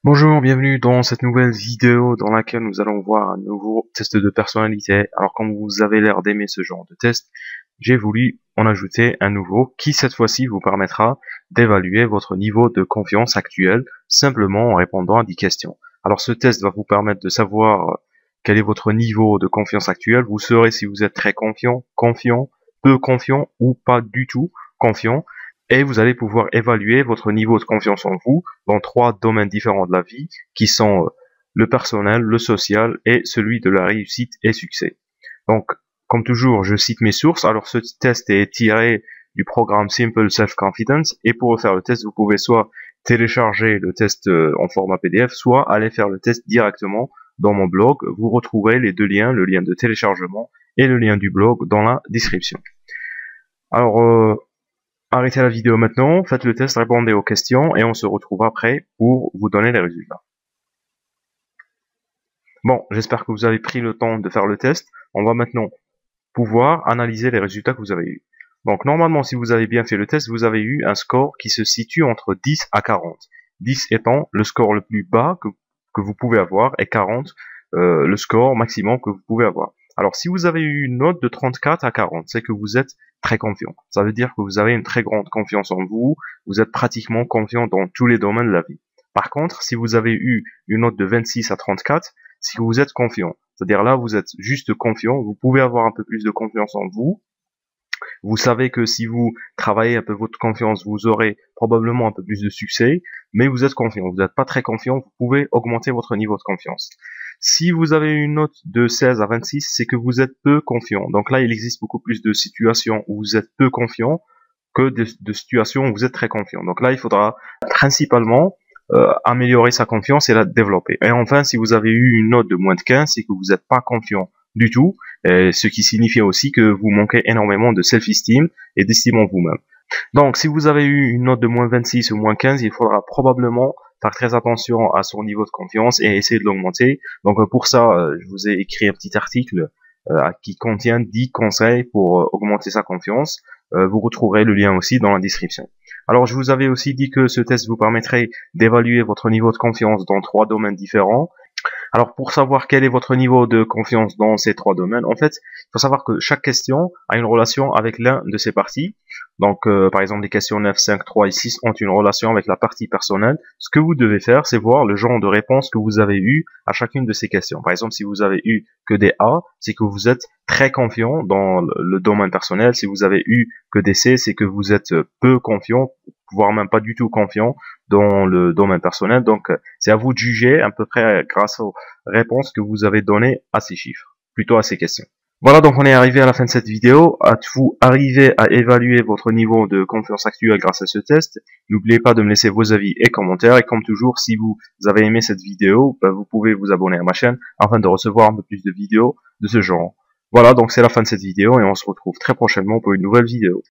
Bonjour, bienvenue dans cette nouvelle vidéo dans laquelle nous allons voir un nouveau test de personnalité. Alors comme vous avez l'air d'aimer ce genre de test, j'ai voulu en ajouter un nouveau qui cette fois-ci vous permettra d'évaluer votre niveau de confiance actuel simplement en répondant à 10 questions. Alors ce test va vous permettre de savoir quel est votre niveau de confiance actuel. Vous saurez si vous êtes très confiant, peu confiant ou pas du tout confiant. Et vous allez pouvoir évaluer votre niveau de confiance en vous dans 3 domaines différents de la vie, qui sont le personnel, le social et celui de la réussite et succès. Donc, comme toujours, je cite mes sources. Alors, ce test est tiré du programme Simple Self-Confidence, et pour faire le test, vous pouvez soit télécharger le test en format PDF, soit aller faire le test directement dans mon blog. Vous retrouverez les deux liens, le lien de téléchargement et le lien du blog dans la description. Alors, arrêtez la vidéo maintenant, faites le test, répondez aux questions et on se retrouve après pour vous donner les résultats. Bon, j'espère que vous avez pris le temps de faire le test. On va maintenant pouvoir analyser les résultats que vous avez eus. Donc normalement, si vous avez bien fait le test, vous avez eu un score qui se situe entre 10 à 40. 10 étant le score le plus bas que vous pouvez avoir et 40 le score maximum que vous pouvez avoir. Alors si vous avez eu une note de 34 à 40, c'est que vous êtes très confiant. Ça veut dire que vous avez une très grande confiance en vous, vous êtes pratiquement confiant dans tous les domaines de la vie. Par contre, si vous avez eu une note de 26 à 34, c'est que vous êtes confiant. C'est-à-dire là, vous êtes juste confiant, vous pouvez avoir un peu plus de confiance en vous. Vous savez que si vous travaillez un peu votre confiance, vous aurez probablement un peu plus de succès, mais vous êtes confiant. Vous n'êtes pas très confiant, vous pouvez augmenter votre niveau de confiance. Si vous avez une note de 16 à 26, c'est que vous êtes peu confiant. Donc là, il existe beaucoup plus de situations où vous êtes peu confiant que de situations où vous êtes très confiant. Donc là, il faudra principalement améliorer sa confiance et la développer. Et enfin, si vous avez eu une note de moins de 15, c'est que vous n'êtes pas confiant du tout, ce qui signifie aussi que vous manquez énormément de self-esteem et d'estime en vous-même. Donc, si vous avez eu une note de moins 26 ou moins 15, il faudra probablement faire très attention à son niveau de confiance et essayer de l'augmenter. Donc, pour ça, je vous ai écrit un petit article qui contient 10 conseils pour augmenter sa confiance. Vous retrouverez le lien aussi dans la description. Alors, je vous avais aussi dit que ce test vous permettrait d'évaluer votre niveau de confiance dans 3 domaines différents. Alors, pour savoir quel est votre niveau de confiance dans ces 3 domaines, en fait, il faut savoir que chaque question a une relation avec l'un de ces parties. Donc, par exemple, les questions 9, 5, 3 et 6 ont une relation avec la partie personnelle. Ce que vous devez faire, c'est voir le genre de réponse que vous avez eu à chacune de ces questions. Par exemple, si vous avez eu que des A, c'est que vous êtes très confiant dans le domaine personnel. Si vous avez eu que des C, c'est que vous êtes peu confiant, voire même pas du tout confiant dans le domaine personnel. Donc, c'est à vous de juger à peu près grâce aux réponses que vous avez données à ces chiffres, plutôt à ces questions. Voilà, donc on est arrivé à la fin de cette vidéo. Êtes-vous arrivé à évaluer votre niveau de confiance actuel grâce à ce test? N'oubliez pas de me laisser vos avis et commentaires. Et comme toujours, si vous avez aimé cette vidéo, vous pouvez vous abonner à ma chaîne afin de recevoir un peu plus de vidéos de ce genre. Voilà, donc c'est la fin de cette vidéo et on se retrouve très prochainement pour une nouvelle vidéo.